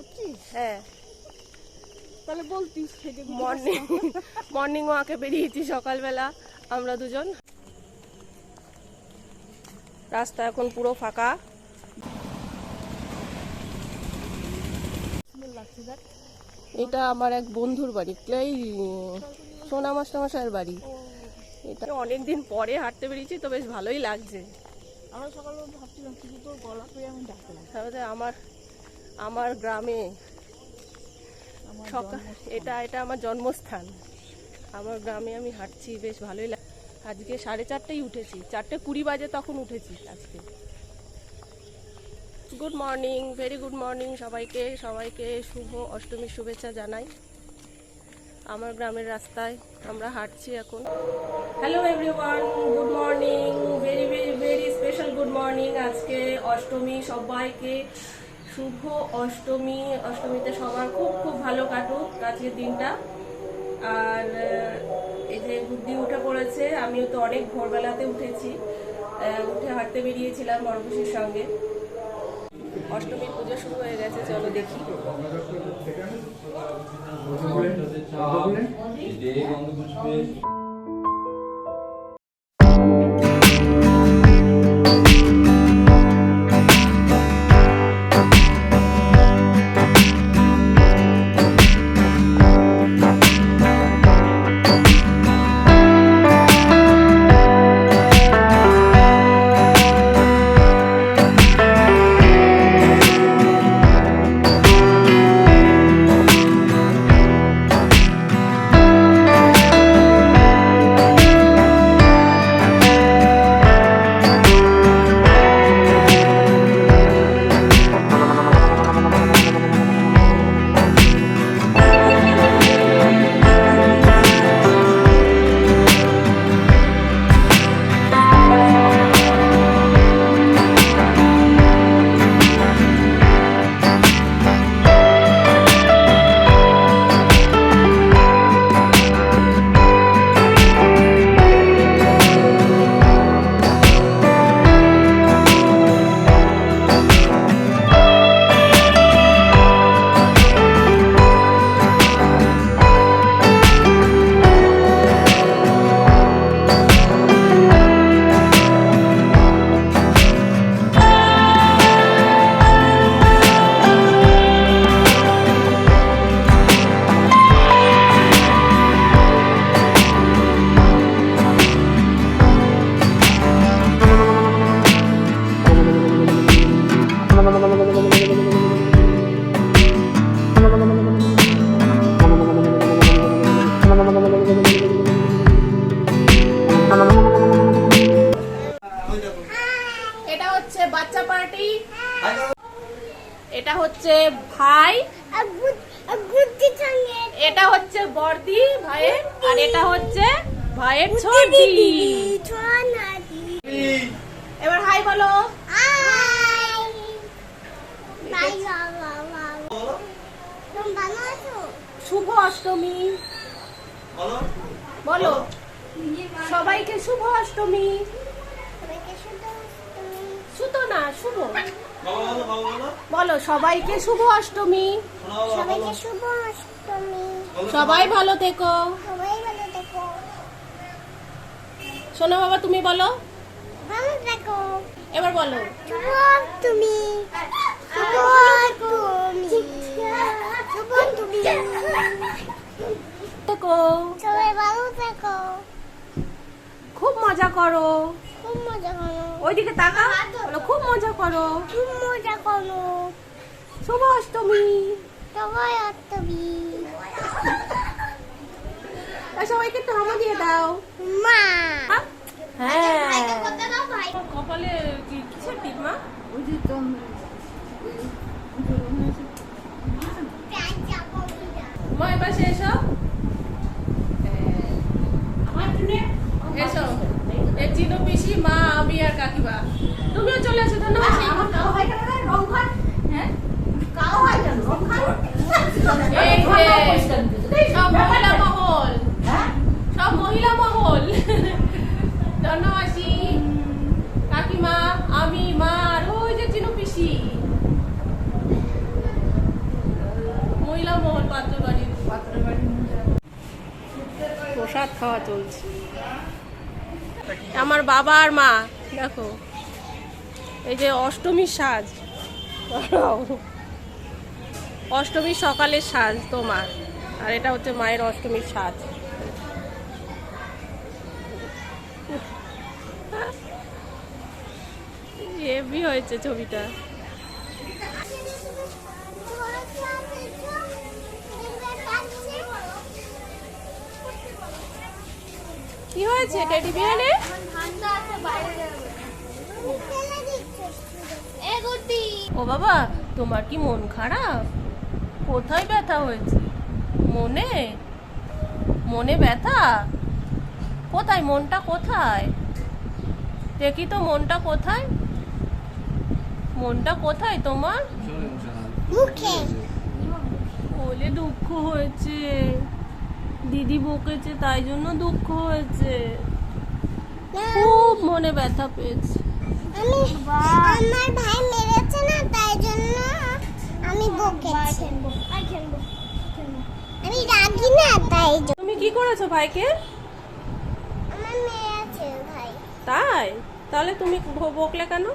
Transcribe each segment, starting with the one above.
করছিস? হ্যাঁ, তাহলে বলতিস। মর্নিং ওয়াকে বেরিয়েছি সকালবেলা আমরা দুজন। রাস্তা এখন পুরো ফাঁকা। এটা আমার এক বন্ধুর বাড়ি, এই সোনা মাস্টারমশাইয়ের বাড়ি। এটা অনেকদিন পরে হাঁটতে বেরিয়েছি, তো বেশ ভালোই লাগছে। আমরা সকালবেলা ভাবছিলাম শুধু তোর গলা পেয়ে আমি ডাকলাম। তাহলে আমার গ্রামে সকাল, এটা আমার জন্মস্থান। আমার গ্রামে আমি হাঁটছি, বেশ ভালোই লাগে। আজকে 4:30টায় উঠেছি, 4:20 বাজে তখন উঠেছি আজকে। Good morning, very good morning সবাইকে শুভ অষ্টমীর শুভেচ্ছা জানাই। আমার গ্রামের রাস্তায় আমরা হাঁটছি এখন। Hello everyone, good morning, very very very special good morning. আজকে অষ্টমী, সবাইকে শুভ অষ্টমী। অষ্টমীতে সবার খুব খুব ভালো কাটুক আজকের দিনটা। আর এই যে বুদ্ধি উঠে পড়েছে, আমিও তো অনেক ভোরবেলাতে উঠেছি, উঠে হাঁটতে বেরিয়েছিলাম বড়পুষির সঙ্গে। অষ্টমীর পুজো শুরু হয়ে গেছে, চলো দেখি। এটা হচ্ছে বাচ্চা পার্টি, এটা হচ্ছে ভাই, এটা হচ্ছে বর্দি ভাইয়ের, আর এটা হচ্ছে ভাইয়ের ছোটি। এবার হাই বলো। শুভ অষ্টমী বলো সবাইকে, শুভ অষ্টমী। সুতো না, শুভ বলো সবাইকে, শুভ অষ্টমী। সবাই ভালো থেকো। শোনো বাবা, তুমি বলো। এবার বলো খুব মজা করো। ওইদিকে তাকা, বলো খুব মজা করো। শুভ অষ্টমী। সবাইকে একটু হামা দিয়ে দাও। হ্যাঁ, কপালে কিসের টিপ মা? মা এবার এসো, এসো। এ চিনো পিসি, মা, আমি আর কাকিমা। তুমিও চলে আসো। ধন্যবাদ। সব মহিলা মহল, সব মহিলা মহল। ধন্যবাদী কাকিমা, আমি, মা, আর ওই যে চিনো পিসি। খাওয়া চলছে। আমার বাবা আর মা দেখো, এই যে অষ্টমীর সাজ, অষ্টমীর সকালের সাজ তোমার, আর এটা হচ্ছে মায়ের অষ্টমীর সাজ। হেভি হয়েছে ছবিটা। কি হয়েছে টেডি বিয়ারে? ও বাবা, তোমার কি মন খারাপ? কোথায় ব্যথা হয়েছে? মনে? মনে ব্যথা? কোথায় মনটা? কোথায় দেখি তো মনটা কোথায়? মনটা কোথায় তোমার? মুখে। বলে দুঃখ হয়েছে, দিদি বকেছে তাই জন্য দুঃখ হয়েছে, খুব মনে ব্যথা পেয়েছে। আমার ভাই মেরেছে না, তাই জন্য আমি বকেছি। আমি রাগি না, তাই জন্য। তুমি কি করেছো ভাইকে? আমার মেরেছে ভাই। তাই? তাহলে তুমি বকলে কেন?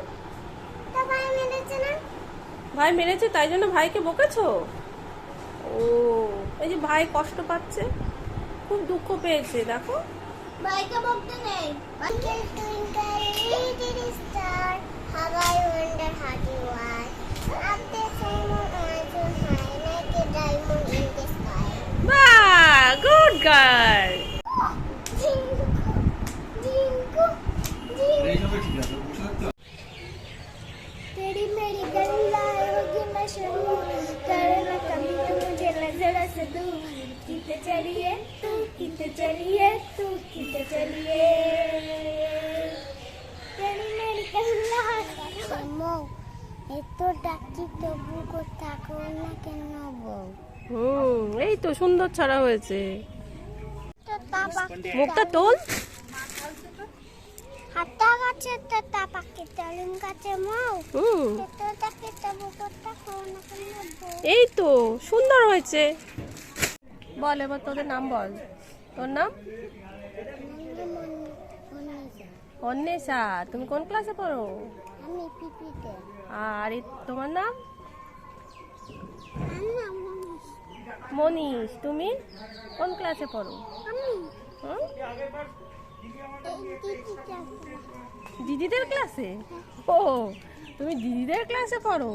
তো ভাই মেরেছে না। ভাই মেরেছে তাই জন্য ভাইকে বকেছো? ও, এই যে ভাই কষ্ট পাচ্ছে, খুব দুঃখ পেয়েছে, দেখো। ভাইকে বকতে নেই। Twinkle twinkle little star, how I wonder how you are. Up the sun on so high, like a diamond in the sky. বাহ, good girl. Jingle, jingle, jingle. तेरी मेरी गल्ला होगी मैं शुरू, करना कभी तो मुझे नजर से दूर। किते चलिए तू, किते चलिए तू, किते चलिए। तेरी मेरी गल्ला मो এতো ডাকি তবু থাকো না কেন বউ? এই তো সুন্দর ছড়া হয়েছে। তো তাপা মুখটা তোল। হাতা গাছে তো তাপাকে তেলুন গাছে মৌ। তো ডাকি তবু থাকো না কেন বউ? এই তো সুন্দর হয়েছে। বল এবার তোদের নাম বল। তোর নাম? অন্বেষা। তুমি কোন ক্লাসে পড়ো? আমি পিপিতে। আর তোমার নাম? আমার মনীষ। মনীষ। তুমি কোন ক্লাসে পড়ো? আমি হুম? দিদিটা। দিদিদের ক্লাসে? ও, তুমি দিদিদের ক্লাসে পড়ো।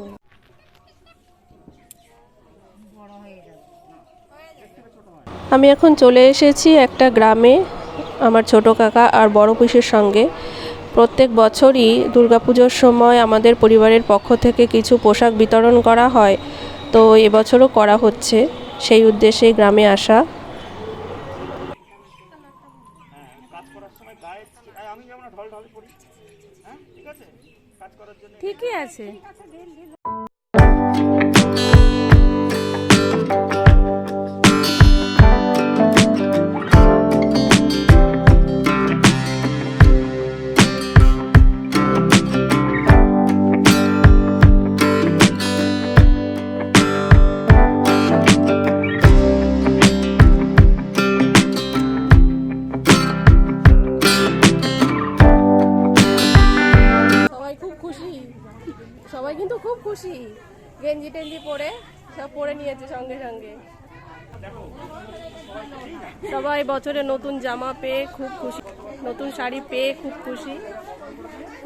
আমি এখন চলে এসেছি একটা গ্রামে আমার ছোট কাকা আর বড় পিসের সঙ্গে। প্রত্যেক বছরই দুর্গাপুজোর সময় আমাদের পরিবারের পক্ষ থেকে কিছু পোশাক বিতরণ করা হয়, তো এবছরও করা হচ্ছে, সেই উদ্দেশ্যে গ্রামে আসা। ঠিকই আছে। সবাই কিন্তু খুব খুশি, গেঞ্জি টেঞ্জি পরে সব পরে নিয়েছে সঙ্গে সঙ্গে। সবাই বছরে নতুন জামা পেয়ে খুব খুশি, নতুন শাড়ি পেয়ে খুব খুশি,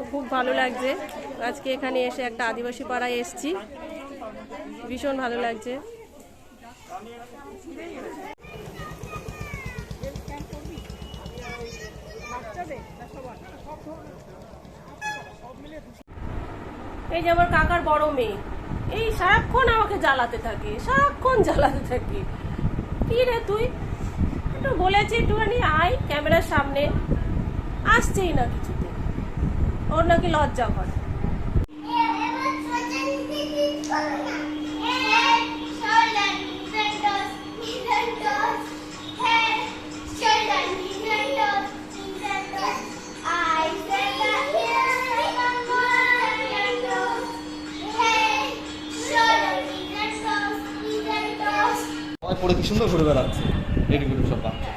খুব ভালো লাগছে। আজকে এখানে এসে একটা আদিবাসী পাড়ায় এসেছি, ভীষণ ভালো লাগছে। এই যে আমার কাকার বড় মেয়ে, এই সারাক্ষণ আমাকে জ্বালাতে থাকে, সারাক্ষণ জ্বালাতে থাকে। কি রে তুই? একটু বলেছি একটুখানি আয় ক্যামেরার সামনে, আসছেই না কিছুতে, ওর নাকি লজ্জা করে। পরে কি সুন্দর ঘুরে বেড়াচ্ছে, রেডি করে সব বাচ্চা।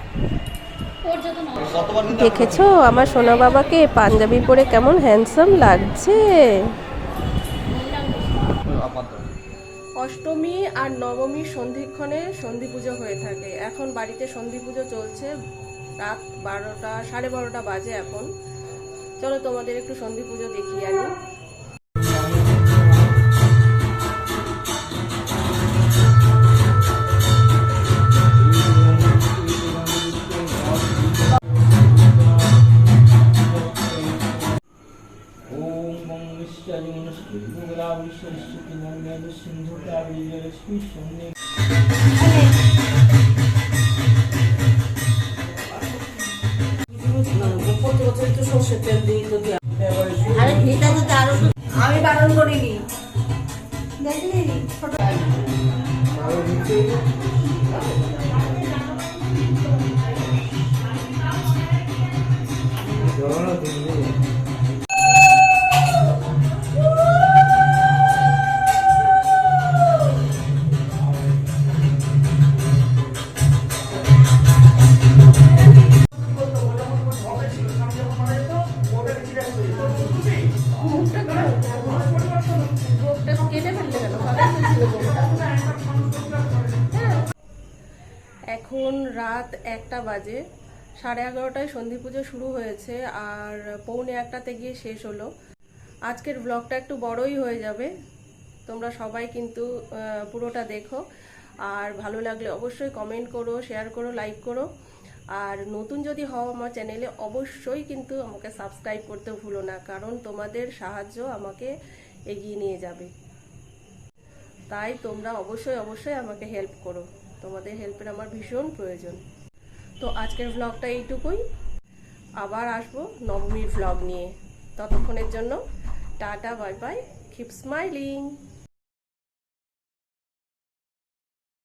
দেখেছো আমার সোনা বাবাকে পাঞ্জাবি পরে কেমন হ্যান্ডসাম লাগছে। অষ্টমী আর নবমীর সন্ধিক্ষণে সন্ধি পুজো হয়ে থাকে। এখন বাড়িতে সন্ধি পুজো চলছে, রাত 12টা 12:30 বাজে এখন। চলো তোমাদের একটু সন্ধি পুজো দেখিয়ে আনি। আমি বারণ করিনি। এখন রাত 1টা বাজে, 11:30টায় সন্ধি পুজো শুরু হয়েছে আর 1:45তে গিয়ে শেষ হলো। আজকের ব্লগটা একটু বড়ই হয়ে যাবে, তোমরা সবাই কিন্তু পুরোটা দেখো। আর ভালো লাগলে অবশ্যই কমেন্ট করো, শেয়ার করো, লাইক করো। আর নতুন যদি হও আমার চ্যানেলে অবশ্যই কিন্তু আমাকে সাবস্ক্রাইব করতে ভুলো না, কারণ তোমাদের সাহায্য আমাকে এগিয়ে নিয়ে যাবে। তাই তোমরা অবশ্যই আমাকে হেল্প করো, তোমাদের হেল্পের আমার ভীষণ প্রয়োজন। তো আজকের ব্লগটা এইটুকুই, আবার আসবো নবমীর ব্লগ নিয়ে। ততক্ষণের জন্য tata, bye bye, keep smiling.